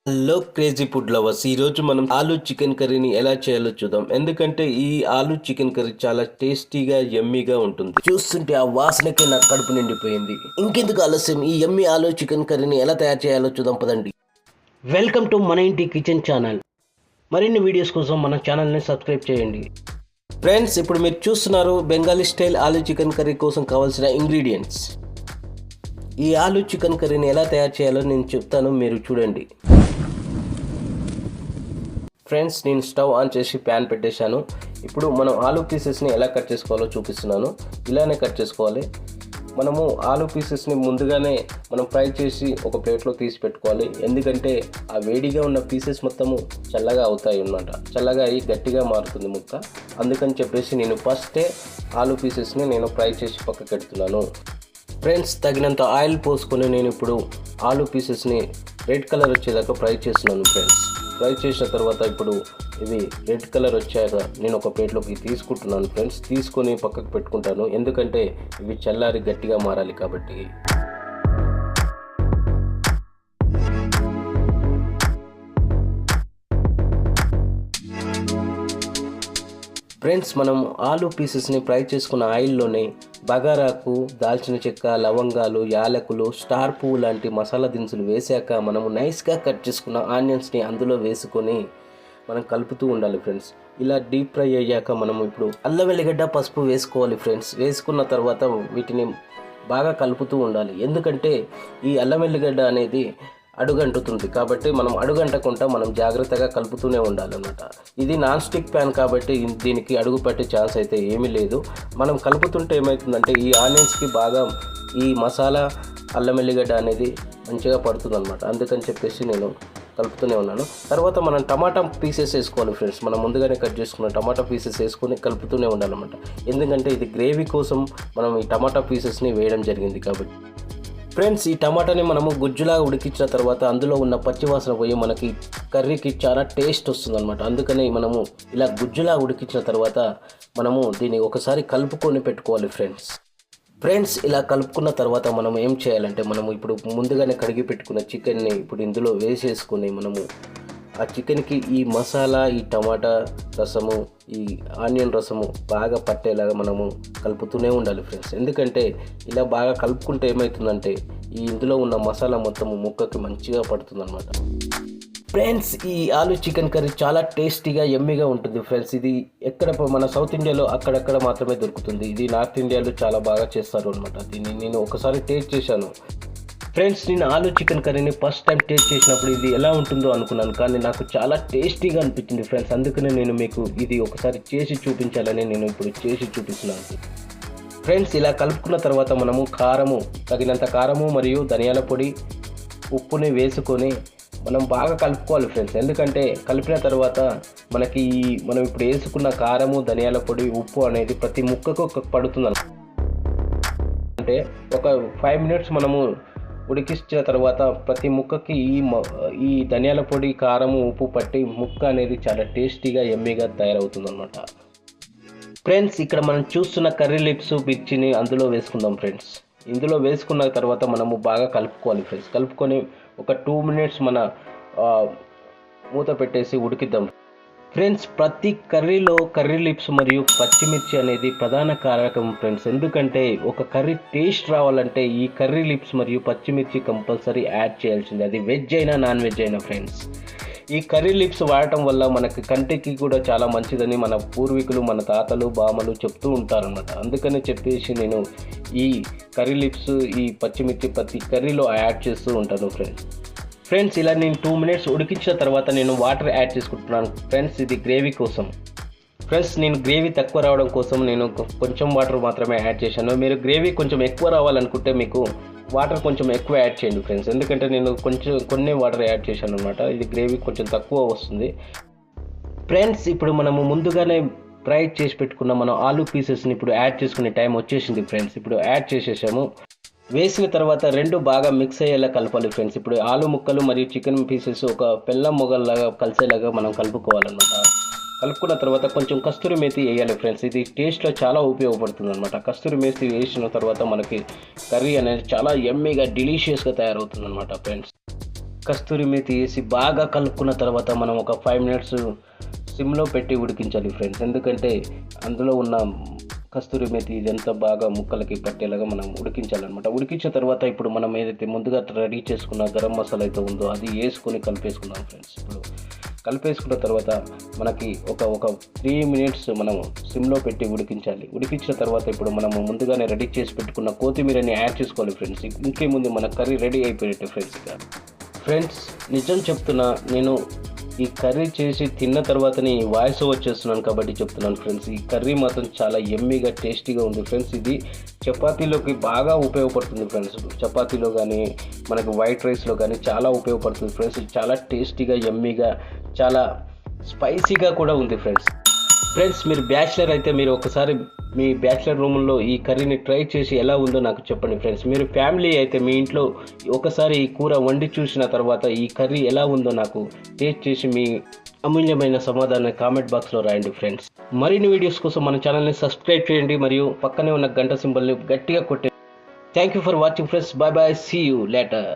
Hello crazy food lovers, ఈరోజు మనం aloo chicken కర్రీని ఎలా చేయాలో చూద్దాం. ఎందుకంటే ఈ ఆలూ చికెన్ కర్రీ చాలా టేస్టీగా యమ్మీగా ఉంటుంది. చూస్తుంటే ఆ వాసనకే నా కడుపు నిండిపోయింది. ఇంకెందుకు ఆలస్యం, ఈ యమ్మీ ఆలూ చికెన్ కర్రీని ఎలా తయారు చేయాలో చూద్దాం పదండి. వెల్కమ్ టు మన ఇంటి కిచెన్ ఛానల్. మరిన్ని వీడియోస్ కోసం మన ఛానల్ని సబ్స్క్రైబ్ చేయండి. ఫ్రెండ్స్, ఇప్పుడు మీరు చూస్తున్నారు Bengali style aloo chicken curry కోసం కావాల్సిన ఇంగ్రీడియంట్స్. ఈ ఆలూ చికెన్ కర్రీని ఎలా తయారు చేయాలో నేను చెప్తాను, మీరు చూడండి. ఫ్రెండ్స్, నేను స్టవ్ ఆన్ చేసి ప్యాన్ పెట్టేశాను. ఇప్పుడు మనం ఆలూ పీసెస్ని ఎలా కట్ చేసుకోవాలో చూపిస్తున్నాను. ఇలానే కట్ చేసుకోవాలి. మనము ఆలూ పీసెస్ని ముందుగానే మనం ఫ్రై చేసి ఒక ప్లేట్లో తీసి పెట్టుకోవాలి. ఎందుకంటే ఆ వేడిగా ఉన్న పీసెస్ మొత్తము చల్లగా అవుతాయి అన్నమాట. చల్లగా అయ్యి గట్టిగా మారుతుంది ముక్క. అందుకని చెప్పేసి నేను ఫస్టే ఆలూ పీసెస్ని నేను ఫ్రై చేసి పక్కకు పెడుతున్నాను. ఫ్రెండ్స్, తగినంత ఆయిల్ పోసుకొని నేను ఇప్పుడు ఆలూ పీసెస్ని రెడ్ కలర్ వచ్చేదాకా ఫ్రై చేస్తున్నాను. ఫ్రై చేసిన తర్వాత ఇప్పుడు ఇవి రెడ్ కలర్ వచ్చాక నేను ఒక ప్లేట్లోకి తీసుకుంటున్నాను. ఫ్రెండ్స్, తీసుకొని పక్కకు పెట్టుకుంటాను. ఎందుకంటే ఇవి చల్లారి గట్టిగా మారాలి కాబట్టి. ఫ్రెండ్స్, మనం ఆలూ పీసెస్ని ఫ్రై చేసుకున్న ఆయిల్లోనే బగారాకు, దాల్చిన చెక్క, లవంగాలు, యాలకులు, స్టార్ పువ్వు లాంటి మసాలా దినుసులు వేసాక మనము నైస్గా కట్ చేసుకున్న ఆనియన్స్ని అందులో వేసుకొని మనం కలుపుతూ ఉండాలి. ఫ్రెండ్స్, ఇలా డీప్ ఫ్రై అయ్యాక మనము ఇప్పుడు అల్లం వెల్లిగడ్డ, పసుపు వేసుకోవాలి. ఫ్రెండ్స్, వేసుకున్న తర్వాత వీటిని బాగా కలుపుతూ ఉండాలి. ఎందుకంటే ఈ అల్లం వెల్లిగడ్డ అనేది అడుగంటుతుంది కాబట్టి మనం అడుగంటకుండా మనం జాగ్రత్తగా కలుపుతూనే ఉండాలన్నమాట. ఇది నాన్ స్టిక్ ప్యాన్ కాబట్టి దీనికి అడుగు పట్టే ఛాన్స్ అయితే ఏమీ లేదు. మనం కలుపుతుంటే ఏమవుతుందంటే ఈ ఆనియన్స్కి బాగా ఈ మసాలా అల్లం వెల్లిగడ్డ అనేది మంచిగా పడుతుంది అనమాట. అందుకని చెప్పేసి నేను కలుపుతూనే ఉన్నాను. తర్వాత మనం టమాటా పీసెస్ వేసుకోవాలి. ఫ్రెండ్స్, మనం ముందుగానే కట్ చేసుకున్న టమాటా పీసెస్ వేసుకొని కలుపుతూనే ఉండాలన్నమాట. ఎందుకంటే ఇది గ్రేవీ కోసం మనం ఈ టమాటా పీసెస్ని వేయడం జరిగింది కాబట్టి. ఫ్రెండ్స్, ఈ టమాటాని మనము గుజ్జులాగా ఉడికించిన తర్వాత అందులో ఉన్న పచ్చివాసన పోయి మనకి కర్రీకి చాలా టేస్ట్ వస్తుంది అనమాట. అందుకని మనము ఇలా గుజ్జులాగా ఉడికించిన తర్వాత మనము దీన్ని ఒకసారి కలుపుకొని పెట్టుకోవాలి. ఫ్రెండ్స్, ఇలా కలుపుకున్న తర్వాత మనం ఏం చేయాలంటే మనము ఇప్పుడు ముందుగానే కడిగి పెట్టుకున్న చికెన్ని ఇప్పుడు ఇందులో వేసేసుకొని మనము ఆ చికెన్కి ఈ మసాలా, ఈ టమాటా రసము, ఈ ఆనియన్ రసము బాగా పట్టేలాగా మనము కలుపుతూనే ఉండాలి. ఫ్రెండ్స్, ఎందుకంటే ఇలా బాగా కలుపుకుంటే ఏమవుతుందంటే ఈ ఇందులో ఉన్న మసాలా మొత్తము ముక్కకి మంచిగా పడుతుందన్నమాట. ఫ్రెండ్స్, ఈ ఆలూ చికెన్ కర్రీ చాలా టేస్టీగా యమ్మీగా ఉంటుంది. ఫ్రెండ్స్, ఇది ఎక్కడ మన సౌత్ ఇండియాలో అక్కడక్కడ మాత్రమే దొరుకుతుంది. ఇది నార్త్ ఇండియాలో చాలా బాగా చేస్తారు అనమాట. దీన్ని నేను ఒకసారి టేస్ట్ చేశాను. ఫ్రెండ్స్, నేను ఆలూ చికెన్ కర్రీని ఫస్ట్ టైం టేస్ట్ చేసినప్పుడు ఇది ఎలా ఉంటుందో అనుకున్నాను, కానీ నాకు చాలా టేస్టీగా అనిపించింది. ఫ్రెండ్స్, అందుకనే నేను మీకు ఇది ఒకసారి చేసి చూపించాలని నేను ఇప్పుడు చేసి చూపిస్తున్నాను. ఫ్రెండ్స్, ఇలా కలుపుకున్న తర్వాత మనము తగినంత కారము మరియు ధనియాల పొడి, ఉప్పుని వేసుకొని మనం బాగా కలుపుకోవాలి. ఫ్రెండ్స్, ఎందుకంటే కలిపిన తర్వాత మనకి మనం ఇప్పుడు వేసుకున్న కారము, ధనియాల పొడి, ఉప్పు అనేది ప్రతి ముక్కకు పడుతుంది. అంటే ఒక 5 మినిట్స్ మనము ఉడికించిన తర్వాత ప్రతి ముక్కకి ఈ ధనియాల పొడి, కారము, ఉప్పు పట్టి ముక్క అనేది చాలా టేస్టీగా యమ్మీగా తయారవుతుంది అనమాట. ఫ్రెండ్స్, ఇక్కడ మనం చూస్తున్న కర్రీ లీవ్స్, మిర్చిని అందులో వేసుకుందాం. ఫ్రెండ్స్, ఇందులో వేసుకున్న తర్వాత మనము బాగా కలుపుకోవాలి. ఫ్రెండ్స్, కలుపుకొని ఒక 2 మినిట్స్ మన మూత పెట్టేసి ఉడికిద్దాం. ఫ్రెండ్స్, ప్రతి కర్రీలో కర్రీ లీవ్స్ మరియు పచ్చిమిర్చి అనేది ప్రధాన కారకం. ఫ్రెండ్స్, ఎందుకంటే ఒక కర్రీ టేస్ట్ రావాలంటే ఈ కర్రీ లీవ్స్ మరియు పచ్చిమిర్చి కంపల్సరీ యాడ్ చేయాల్సింది, అది వెజ్ అయినా నాన్ వెజ్ అయినా. ఫ్రెండ్స్, ఈ కర్రీ లీవ్స్ వాడటం వల్ల మనకి కంటికి కూడా చాలా మంచిదని మన పూర్వీకులు, మన తాతలు, బామ్మలు చెప్తూ ఉంటారన్నమాట. అందుకని చెప్పేసి నేను ఈ కర్రీ లీవ్స్, ఈ పచ్చిమిర్చి ప్రతి కర్రీలో యాడ్ చేస్తూ ఉంటాను. ఫ్రెండ్స్, ఇలా నేను 2 మినిట్స్ ఉడికించిన తర్వాత నేను వాటర్ యాడ్ చేసుకుంటున్నాను. ఫ్రెండ్స్, ఇది గ్రేవీ కోసం. ఫ్రెండ్స్, నేను గ్రేవీ తక్కువ రావడం కోసం నేను కొంచెం వాటర్ మాత్రమే యాడ్ చేశాను. మీరు గ్రేవీ కొంచెం ఎక్కువ రావాలనుకుంటే మీకు వాటర్ కొంచెం ఎక్కువ యాడ్ చేయండి. ఫ్రెండ్స్, ఎందుకంటే నేను కొన్ని వాటర్ యాడ్ చేశాను అనమాట. ఇది గ్రేవీ కొంచెం తక్కువ వస్తుంది. ఫ్రెండ్స్, ఇప్పుడు మనము ముందుగానే ఫ్రై చేసి పెట్టుకున్న మనం ఆలూ పీసెస్ని ఇప్పుడు యాడ్ చేసుకునే టైం వచ్చేసింది. ఫ్రెండ్స్, ఇప్పుడు యాడ్ చేసేసాము. వేసిన తర్వాత రెండు బాగా మిక్స్ అయ్యేలా కలపాలి. ఫ్రెండ్స్, ఇప్పుడు ఆలు ముక్కలు మరియు చికెన్ పీసెస్ ఒక బెల్లం మొగల్లాగా కలిసేలాగా మనం కలుపుకోవాలన్నమాట. కలుపుకున్న తర్వాత కొంచెం కస్తూరి మేతి వేయాలి. ఫ్రెండ్స్, ఇది టేస్ట్లో చాలా ఉపయోగపడుతుంది అనమాట. కస్తూరి మేతి వేసిన తర్వాత మనకి కర్రీ అనేది చాలా యమ్మీగా, డెలీషియస్గా తయారవుతుంది అనమాట. ఫ్రెండ్స్, కస్తూరి మేతి వేసి బాగా కలుపుకున్న తర్వాత మనం ఒక 5 మినిట్స్ సిమ్లో పెట్టి ఉడికించాలి ఫ్రెండ్స్. ఎందుకంటే అందులో ఉన్న కస్తూరి మేతి ఇదంతా బాగా ముక్కలకి పట్టేలాగా మనం ఉడికించాలన్నమాట. ఉడికించిన తర్వాత ఇప్పుడు మనం ఏదైతే ముందుగా రెడీ చేసుకున్న గరం మసాలా అయితే ఉందో అది వేసుకొని కలిపేసుకుందాం ఫ్రెండ్స్. ఇప్పుడు కలిపేసుకున్న తర్వాత మనకి ఒక 3 మినిట్స్ మనం సిమ్లో పెట్టి ఉడికించాలి. ఉడికించిన తర్వాత ఇప్పుడు మనము ముందుగానే రెడీ చేసి పెట్టుకున్న కొత్తిమీరని యాడ్ చేసుకోవాలి ఫ్రెండ్స్. ఇంకేముంది, మన కర్రీ రెడీ అయిపోయినట్టే ఫ్రెండ్స్. ఇక ఫ్రెండ్స్ నిజం చెప్తున్నా, నేను ఈ కర్రీ చేసి తిన్న తర్వాతనే ఈ వాయిస్ వచ్చేస్తున్నాను కాబట్టి చెప్తున్నాను ఫ్రెండ్స్. ఈ కర్రీ మాత్రం చాలా యమ్మీగా టేస్టీగా ఉంది ఫ్రెండ్స్. ఇది చపాతీలోకి బాగా ఉపయోగపడుతుంది ఫ్రెండ్స్. చపాతీలో కానీ మనకి వైట్ రైస్లో కానీ చాలా ఉపయోగపడుతుంది ఫ్రెండ్స్. ఇది చాలా టేస్టీగా యమ్మీగా చాలా స్పైసీగా కూడా ఉంది ఫ్రెండ్స్. ఫ్రెండ్స్ మీరు బ్యాచిలర్ అయితే మీరు ఒకసారి మీ బ్యాచిలర్ రూమ్లో ఈ కర్రీని ట్రై చేసి ఎలా ఉందో నాకు చెప్పండి ఫ్రెండ్స్. మీరు ఫ్యామిలీ అయితే మీ ఇంట్లో ఒకసారి ఈ కూర వండి చూసిన తర్వాత ఈ కర్రీ ఎలా ఉందో నాకు టేస్ట్ చేసి మీ అమూల్యమైన సమాధానాన్ని కామెంట్ బాక్స్లో రాయండి ఫ్రెండ్స్. మరిన్ని వీడియోస్ కోసం మన ఛానల్ని సబ్స్క్రైబ్ చేయండి మరియు పక్కనే ఉన్న గంట సింబల్ని గట్టిగా కొట్టండి. Thank you for watching friends. Bye bye, see you later.